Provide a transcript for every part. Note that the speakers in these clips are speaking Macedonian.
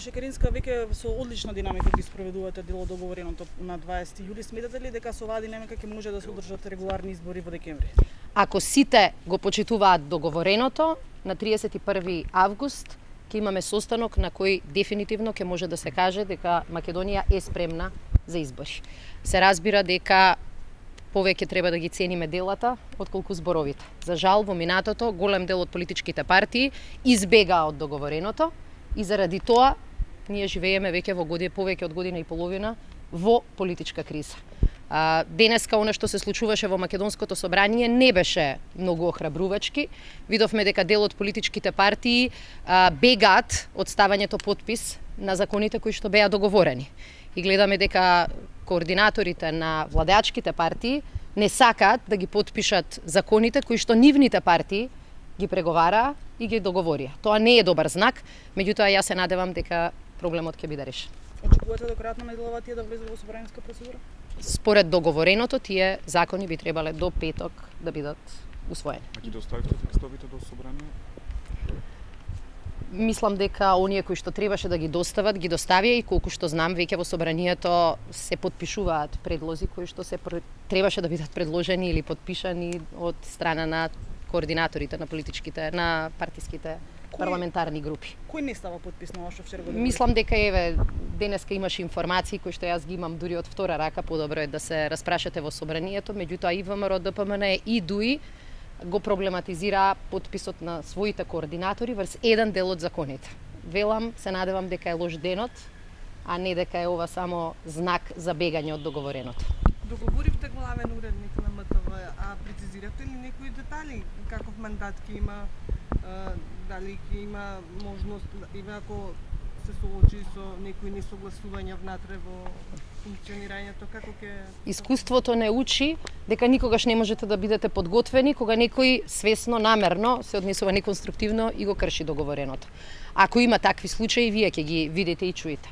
Шекеринска, веќе со одлична динамика ги спроведувате дело договореното на 20 јули. Сметате ли дека со оваа динамика ќе може да се одржат регуларни избори во декември? Ако сите го почитуваат договореното, на 31 август ќе имаме состанок на кој дефинитивно ќе може да се каже дека Македонија е спремна за избори. Се разбира дека повеќе треба да ги цениме делата отколку зборовите. За жал, во минатото голем дел од политичките партии избегаа од договореното и заради тоа ние живееме веќе во повеќе од година и половина во политичка криза. Денеска она што се случуваше во Македонското собрание не беше многу охрабрувачки. Видовме дека дел од политичките партии бегаат од ставањето подпис на законите кои што беа договорени. И гледаме дека координаторите на владеачките партии не сакаат да ги подпишат законите кои што нивните партии ги преговараа и ги договорија. Тоа не е добар знак, меѓутоа јас се надевам дека проблемот ќе биде решен. Очекувате до крајот на неделава тие да влезат во собраниска процедура? Според договореното, тие закони би требале до петок да бидат усвоени. А ги доставите текстовите до собрание? Мислам дека оние кои што требаше да ги достават, ги доставија и колку што знам, веќе во собранието се подпишуваат предлози кои што требаше да бидат предложени или подпишани од страна на координаторите на политичките, на партиските парламентарни групи. Кој не става подписно што вчера го договорите? Мислам дека денеска имаше информации кои што јас ги имам дури од втора рака, подобро е да се распрашате во собранието, меѓутоа и ВМРО, ДПМН и ДУИ го проблематизира подписот на своите координатори врз еден дел од законите. Велам, се надевам дека е лош денот, а не дека е ова само знак за бегање од договореното. Договоривте главен уредник на МТВ, а прецизирате ли некои детали? Каков мандат ќе има, дали ќе има можност, ако се соочи со некои несогласувања внатре во функционирањето, како ќе... Искуството не учи дека никогаш не можете да бидете подготвени кога некој свесно, намерно се однесува неконструктивно и го крши договореното. Ако има такви случаи, вие ќе ги видите и чуете.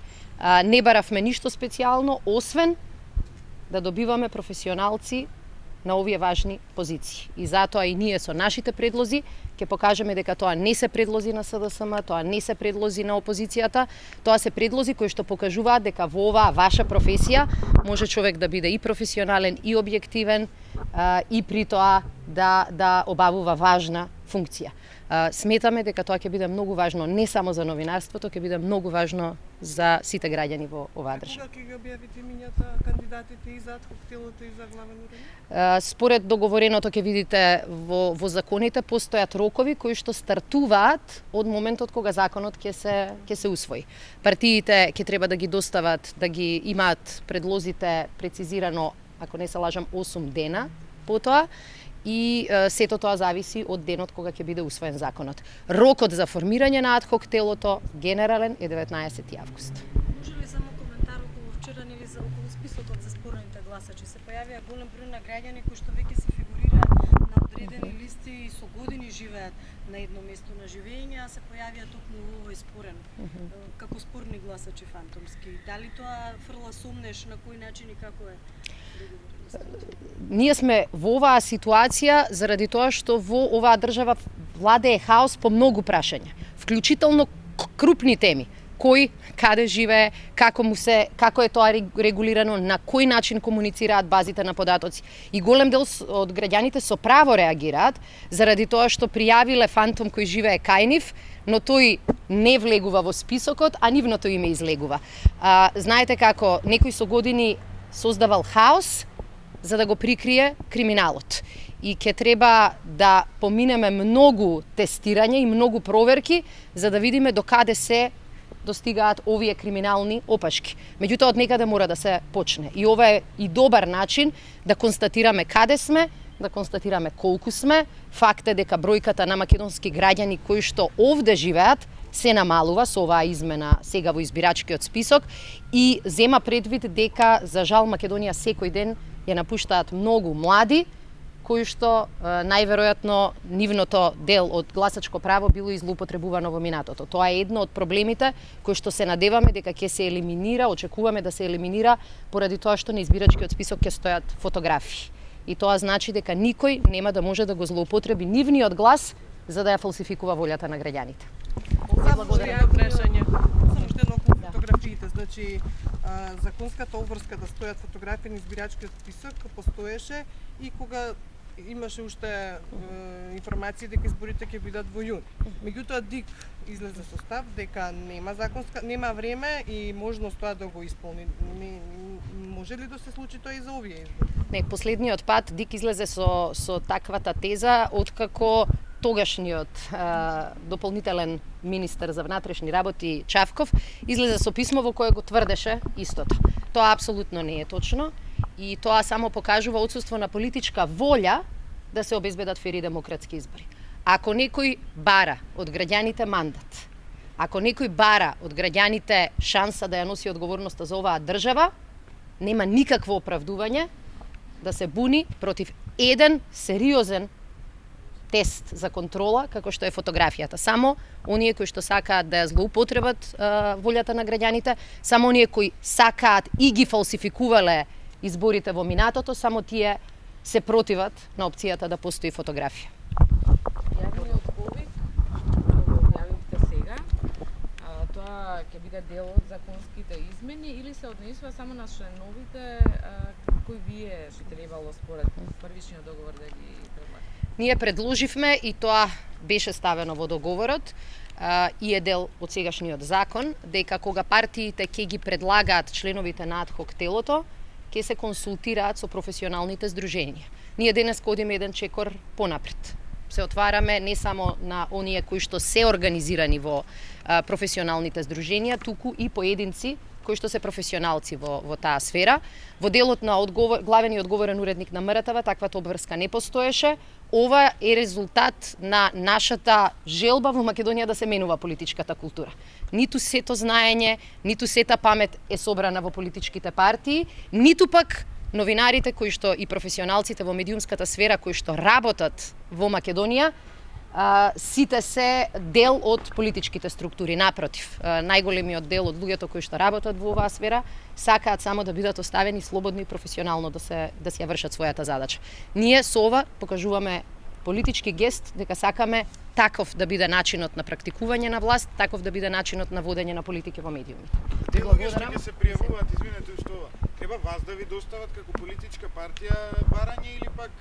Не баравме ништо специјално, освен да добиваме професионалци на овие важни позиции. И затоа и ние со нашите предлози ќе покажеме дека тоа не се предлози на СДСМ, тоа не се предлози на опозицијата, тоа се предлози кои што покажуваат дека во оваа ваша професија може човек да биде и професионален и објективен и при тоа да обавува важна функција. Сметаме дека тоа ќе биде многу важно не само за новинарството, ќе биде многу важно за сите граѓани во оваа држава. Кога ќе ги објавите имињата кандидатите и за коктелот и за главен уредник? Според договореното ќе видите во законите постојат рокови кои што стартуваат од моментот кога законот ќе се усвои. Партиите ќе треба да ги достават, да ги имаат предлозите прецизирано, ако не се лажам, 8 дена потоа. И сето тоа зависи од денот кога ќе биде усвоен законот. Рокот за формирање на адхок телото генерален е 19 август. Може ли само коментар околу вчера или за околу списокот за спорените гласачи? Се појавија голем број на граѓани кои што веќе се фигурираат на одредени листи и со години живеат на едно место на живење, а се појавија токму во овој спорен како спорни гласачи фантомски. Дали тоа фрла сомнеш на кој начин и како е? Ние сме во оваа ситуација заради тоа што во оваа држава владее хаос по многу прашања, вклучително крупни теми. Кој, каде живее, како е тоа регулирано, на кој начин комуницираат базите на податоци. И голем дел од граѓаните со право реагираат заради тоа што пријавиле фантом кој живее кај нив, но тој не влегува во списокот, а нивното име излегува. Знаете како некој со години создавал хаос за да го прикрие криминалот. И ќе треба да поминеме многу тестирање и многу проверки за да видиме до каде се достигаат овие криминални опашки. Меѓутоа од некаде мора да се почне. И ова е и добар начин да констатираме каде сме, да констатираме колку сме. Факт е дека бројката на македонски граѓани кои што овде живеат се намалува со оваа измена сега во избирачкиот список и зема предвид дека за жал Македонија секој ден ја напуштаат многу млади кои што најверојатно нивното дел од гласачко право било излоупотребувано во минатото. Тоа е едно од проблемите кои што се надеваме дека ќе се елиминира, очекуваме да се елиминира поради тоа што на избирачкиот список ќе стојат фотографии. И тоа значи дека никој нема да може да го злоупотреби нивниот глас за да ја фалсификува волјата на граѓаните. Благодарам. Само што едно Значи, законската обврска да стојат фотографии на избирачкиот список постоеше и кога имаше уште информации дека изборите ќе бидат во јуни. Меѓутоа ДИК излезе со став дека нема време и можност тоа да го исполни. Може ли да се случи тоа и за овие избори? Не, последниот пат ДИК излезе со таквата теза откако тогашниот дополнителен министер за внатрешни работи Чавков излезе со писмо во кое го тврдеше истото. Тоа апсолутно не е точно и тоа само покажува отсуство на политичка волја да се обезбедат фери демократски избори. Ако некој бара од граѓаните мандат, ако некој бара од граѓаните шанса да ја носи одговорноста за оваа држава, нема никакво оправдување да се буни против еден сериозен тест за контрола, како што е фотографијата. Само оние кои што сакаат да ја злоупотребат волјата на граѓаните, само оние кои сакаат и ги фалсификувале изборите во минатото, само тие се противат на опцијата да постои фотографија. Јавниот повик, го објавивте сега, тоа ќе биде дел од законските измени или се однесува само на членовите кои вие што требало според првичниот договор да ги предлагате? Ние предложивме и тоа беше ставено во договорот и е дел од сегашниот закон, дека кога партиите ќе ги предлагаат членовите на адхок телото, ќе се консултираат со професионалните здруженија. Ние денес одиме еден чекор понапред. Се отвараме не само на оние кои што се организирани во професионалните здруженија, туку и поединци кои што се професионалци во таа сфера. Во делот на главен и одговорен уредник на МРТВ таквата обврска не постоеше. Ова е резултат на нашата желба во Македонија да се менува политичката култура. Ниту сето знаење, ниту сета памет е собрана во политичките партии, ниту пак новинарите кои што и професионалците во медиумската сфера кои што работат во Македонија, сите се дел од политичките структури. Напротив, најголемиот дел од луѓето кои што работат во оваа сфера сакаат само да бидат оставени слободно и професионално да се ја вршат својата задача. Ние со ова покажуваме политички гест дека сакаме таков да биде начинот на практикување на власт, таков да биде начинот на водење на политики во медиумите. Те луѓе се пријавуваат, извинете што, треба вас да ви достават како политичка партија барање или пак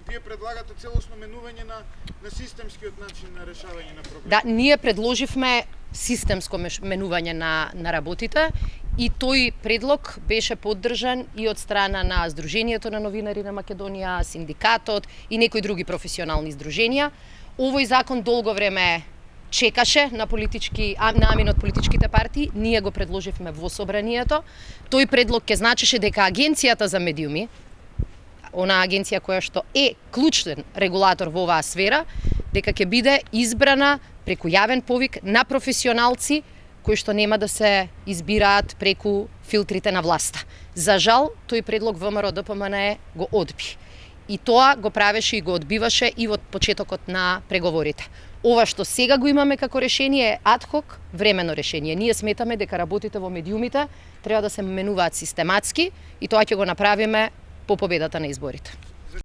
вие предлагате целосно менување на системскиот начин на решавање на проблемите? Да, ние предложивме системско менување на работите и тој предлог беше поддржан и од страна на Сдруженијето на новинари на Македонија, синдикатот и некои други професионални здруженија. Овој закон долго време чекаше на амин од политичките партии, ние го предложивме во собранието. Тој предлог ќе значеше дека Агенцијата за медиуми, онаа агенција која што е клучен регулатор во оваа сфера, дека ќе биде избрана преку јавен повик на професионалци кои што нема да се избираат преку филтрите на власта. За жал, тој предлог ВМРО ДПМНЕ го одби. И тоа го правеше и го одбиваше и во почетокот на преговорите. Ова што сега го имаме како решение е адхок, временно решение. Ние сметаме дека работите во медиумите треба да се менуваат систематски и тоа ќе го направиме по победата на изборите.